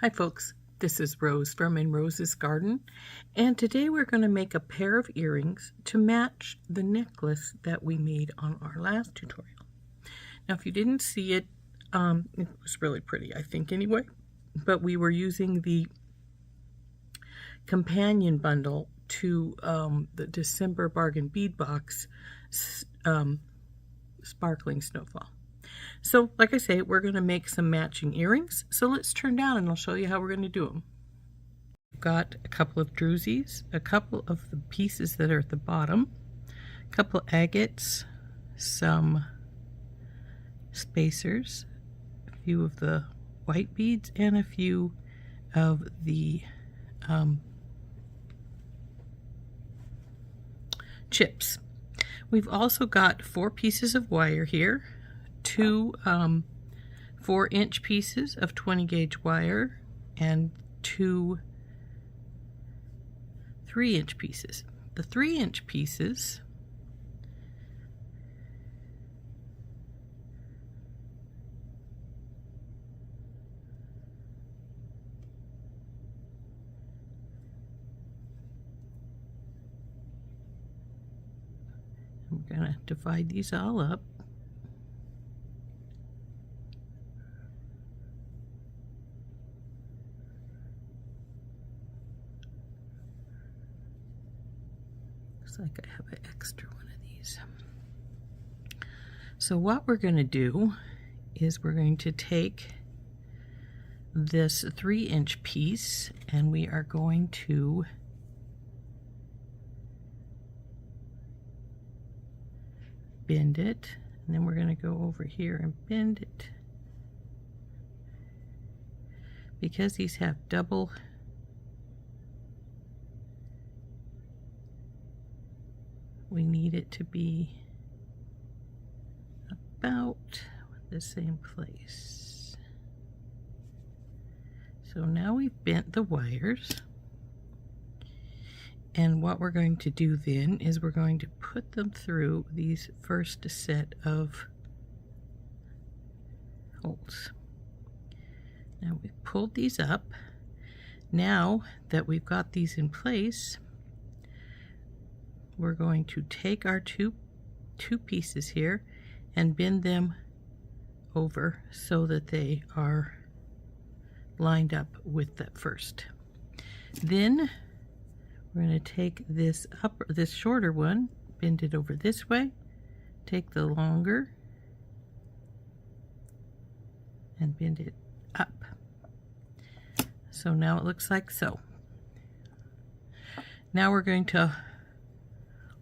Hi folks, this is Rose from In Rose's Garden, and today we're going to make a pair of earrings to match the necklace that we made on our last tutorial. Now if you didn't see it, it was really pretty, I think anyway, but we were using the companion bundle to the December bargain bead box, Sparkling Snowfall. So, like I say, we're going to make some matching earrings. So let's turn down and I'll show you how we're going to do them. I've got a couple of drusies, a couple of the pieces that are at the bottom, a couple of agates, some spacers, a few of the white beads, and a few of the chips. We've also got 4 pieces of wire here, 2 4-inch pieces of 20 gauge wire, and 2 3-inch pieces. The 3-inch pieces we're going to divide these all up. Looks like I have an extra one of these. So what we're going to do is we're going to take this 3-inch piece and we are going to bend it, and then we're going to go over here and bend it. Because these have double we need it to be about the same place. So now we've bent the wires, and what we're going to do then is we're going to put them through these first set of holes. Now we've pulled these up. Now that we've got these in place, we're going to take our two pieces here and bend them over so that they are lined up with that first. Then we're going to take this shorter one, bend it over this way, take the longer and bend it up. So now it looks like so. Now we're going to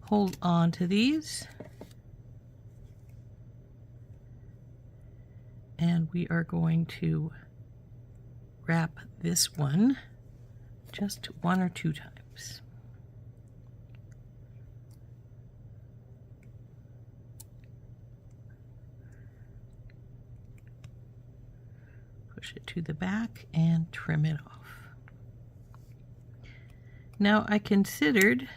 hold on to these, and we are going to wrap this one just 1 or 2 times. Push it to the back and trim it off. Now I considered,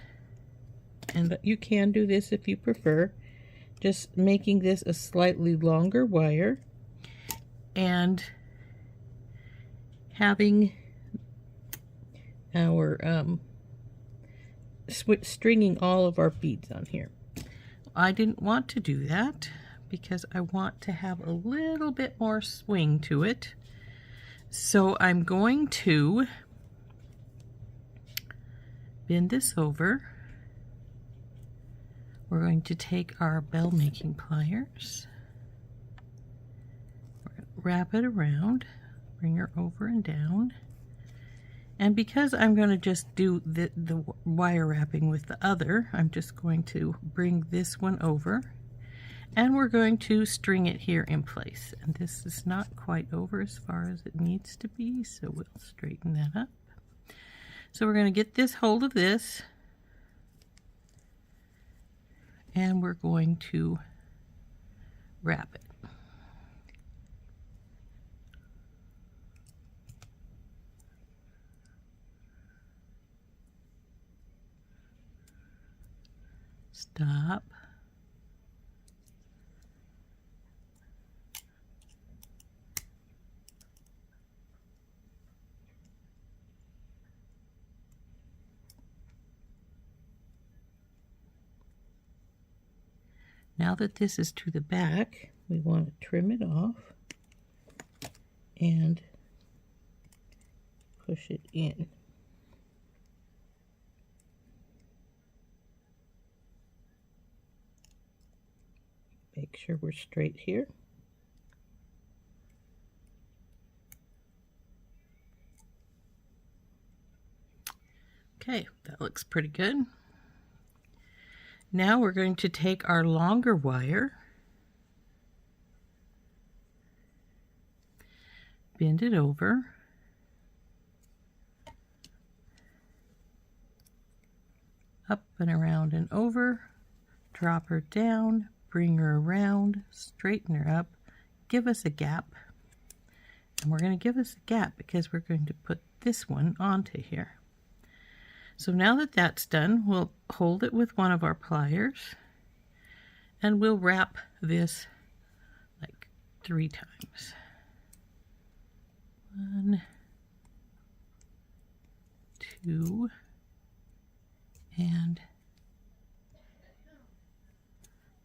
and you can do this if you prefer, just making this a slightly longer wire and having our stringing all of our beads on here. I didn't want to do that because I want to have a little bit more swing to it. So I'm going to bend this over. We're going to take our bell making pliers, wrap it around, bring her over and down, and because I'm going to just do the wire wrapping with the other, I'm just going to bring this one over and we're going to string it here in place. And this is not quite over as far as it needs to be, so we'll straighten that up. So we're going to get this hold of this, and we're going to wrap it. Stop. Now that this is to the back, we want to trim it off and push it in. Make sure we're straight here. Okay, that looks pretty good. Now we're going to take our longer wire, bend it over, up and around and over, drop her down, bring her around, straighten her up, give us a gap. And we're going to give us a gap because we're going to put this one onto here. So now that that's done, we'll hold it with one of our pliers and we'll wrap this like 3 times. 1, 2, and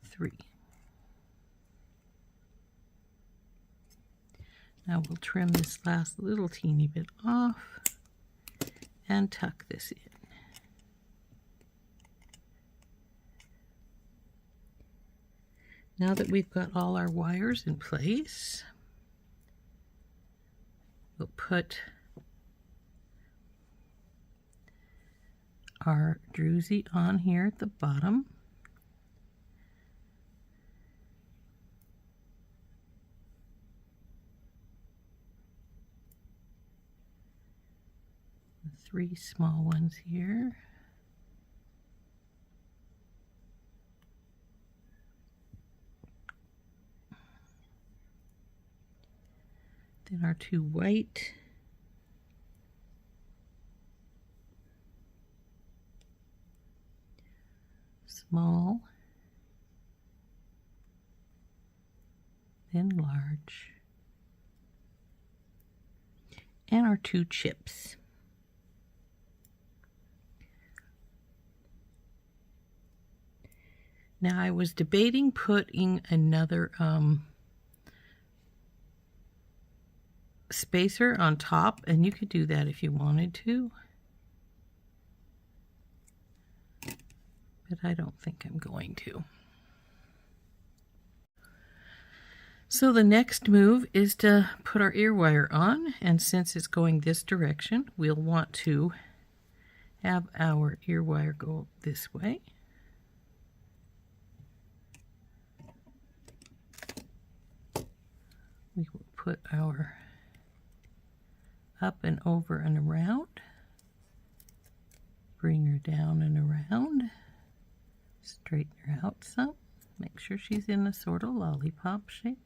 3. Now we'll trim this last little teeny bit off and tuck this in. Now that we've got all our wires in place, we'll put our drusy on here at the bottom. The 3 small ones here. Then our 2 white. Small. Then large. And our 2 chips. Now I was debating putting another spacer on top, and you could do that if you wanted to, but I don't think I'm going to. So the next move is to put our ear wire on, and since it's going this direction, we'll want to have our ear wire go this way. We will put our up and over and around, bring her down and around, straighten her out some, make sure she's in a sort of lollipop shape.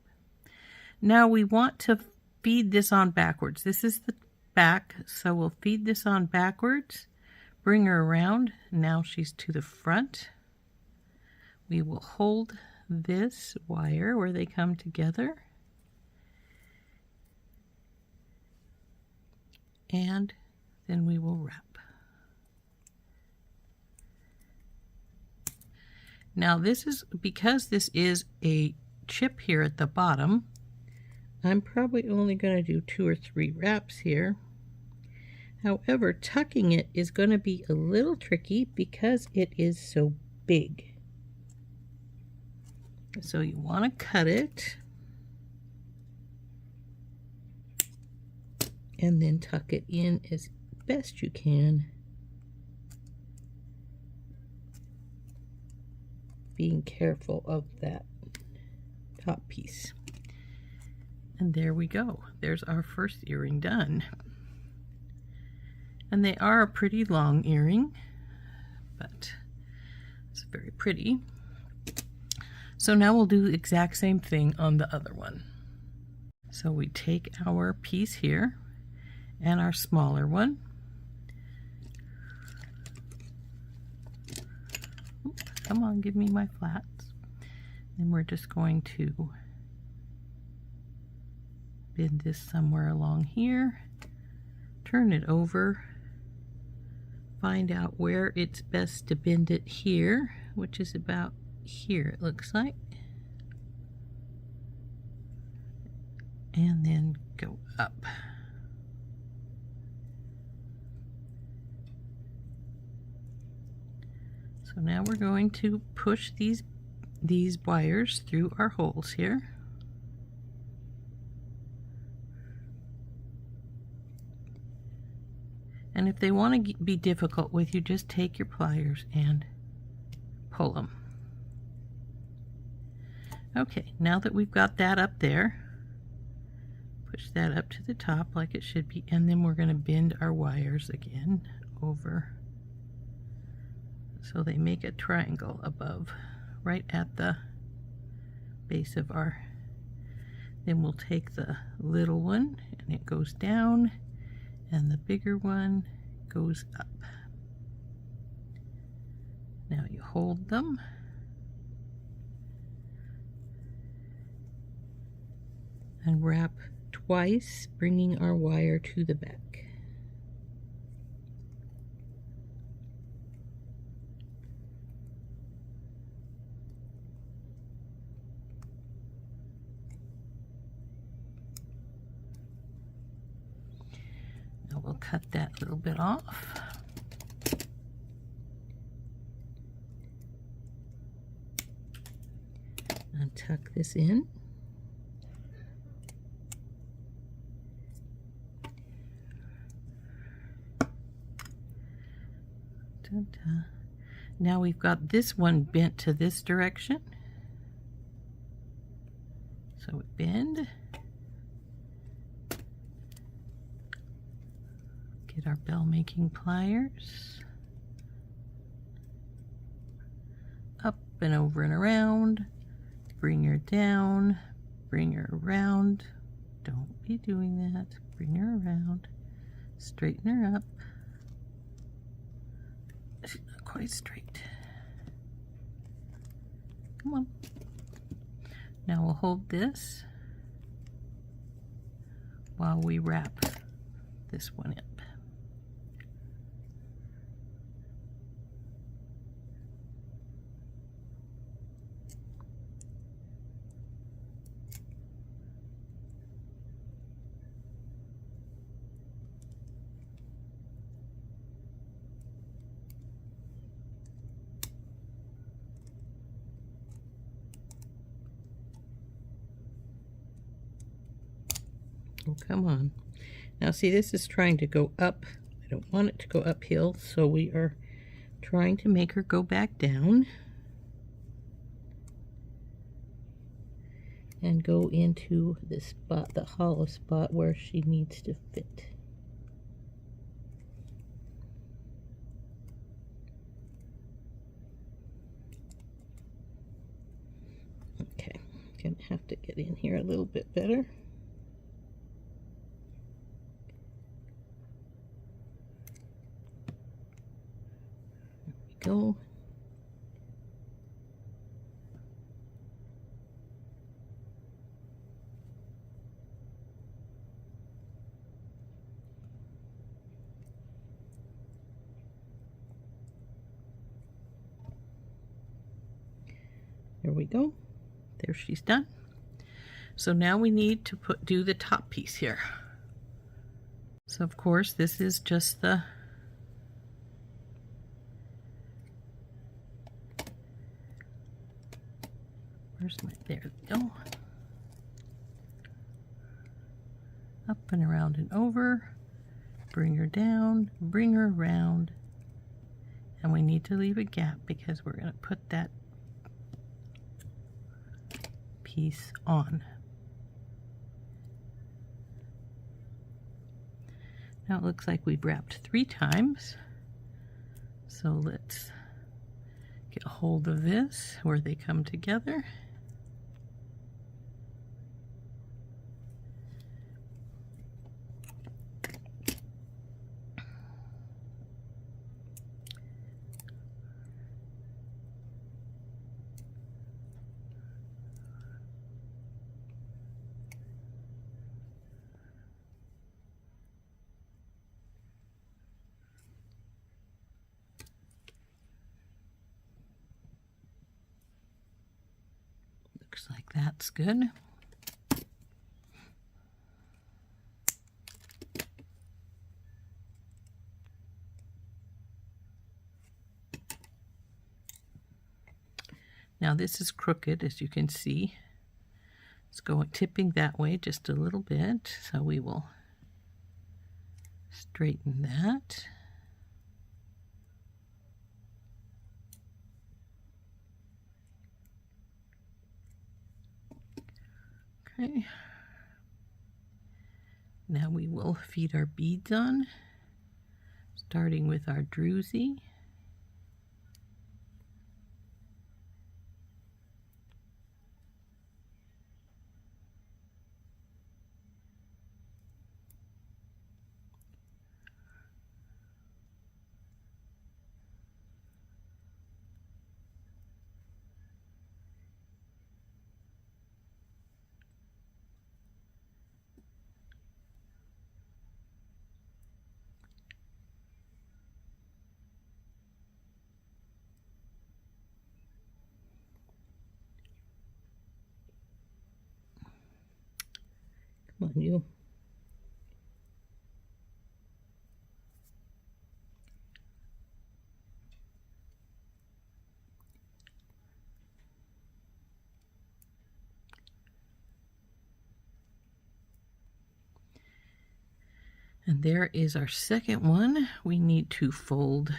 Now we want to feed this on backwards. This is the back, so we'll feed this on backwards, bring her around. Now she's to the front. We will hold this wire where they come together, and then we will wrap. Now this is, because this is a chip here at the bottom, I'm probably only going to do 2 or 3 wraps here. However, tucking it is going to be a little tricky because it is so big. So you want to cut it and then tuck it in as best you can, being careful of that top piece. And there we go. There's our first earring done. And they are a pretty long earring, but it's very pretty. So now we'll do the exact same thing on the other one. So we take our piece here and our smaller one. Oops, come on, give me my flats. And we're just going to bend this somewhere along here, turn it over, find out where it's best to bend it here, which is about here it looks like. and then go up. So now we're going to push these wires through our holes here. And if they want to be difficult with you, just take your pliers and pull them. Okay, now that we've got that up there, push that up to the top like it should be, and then we're going to bend our wires again over so they make a triangle above, right at the base of our. Then we'll take the little one and it goes down, and the bigger one goes up. Now you hold them. And wrap twice, bringing our wire to the back. Now we'll cut that little bit off. And tuck this in. Now we've got this one bent to this direction. So we bend. Get our bell making pliers. Up and over and around. Bring her down. Bring her around. Don't be doing that. Bring her around. Straighten her up. She's not quite straight. Come on. Now we'll hold this while we wrap this one up. Oh, come on. Now see, this is trying to go up. I don't want it to go uphill, so we are trying to make her go back down and go into the spot, the hollow spot where she needs to fit. Okay, gonna have to get in here a little bit better. Go. There we go. There she's done. So now we need to do the top piece here. So of course this is just the there we go. Up and around and over. Bring her down, bring her around. And we need to leave a gap because we're going to put that piece on. Now it looks like we've wrapped 3 times. So let's get a hold of this where they come together. Looks like that's good. Now this is crooked, as you can see. It's going tipping that way just a little bit, so we will straighten that. Okay. Now we will feed our beads on, starting with our drusy. Come on, you. And there is our second one. We need to fold.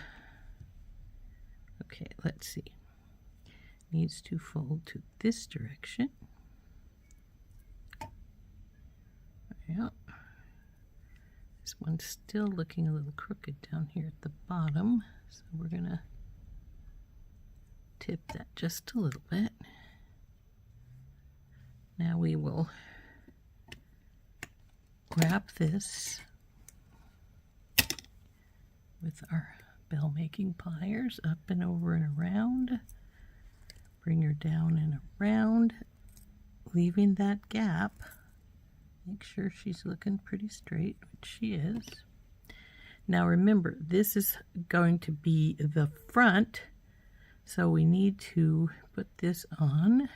Okay, let's see. Needs to fold to this direction. Yep. This one's still looking a little crooked down here at the bottom, so we're gonna tip that just a little bit. Now we will grab this with our bell making pliers up and over and around. Bring her down and around, leaving that gap. Make sure she's looking pretty straight, which she is. Now remember, this is going to be the front, so we need to put this on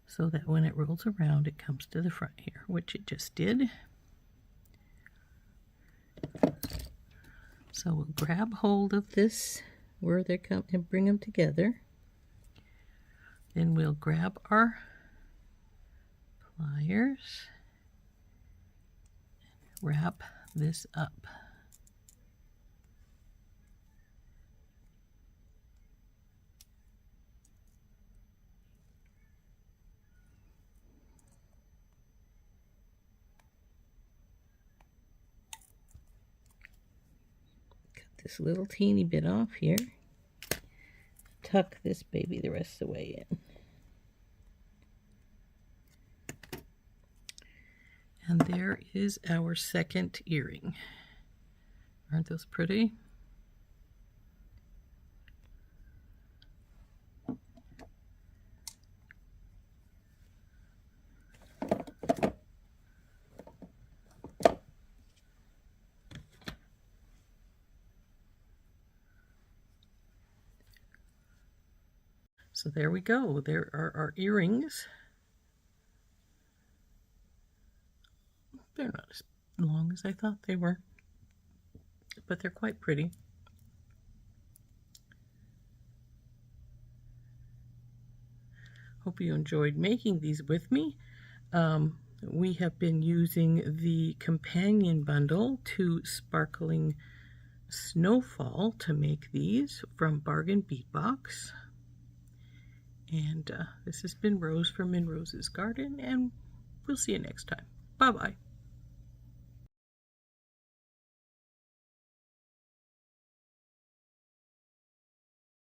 so that when it rolls around, it comes to the front here, which it just did. So we'll grab hold of this where they come and bring them together. Then we'll grab our pliers, wrap this up. Cut this little teeny bit off here. Tuck this baby the rest of the way in. And there is our second earring. Aren't those pretty? So there we go. There are our earrings. They're not as long as I thought they were, but they're quite pretty. Hope you enjoyed making these with me. We have been using the companion bundle to Sparkling Snowfall to make these from Bargain Bead Box. And this has been Rose from In Rose's Garden, and we'll see you next time. Bye-bye.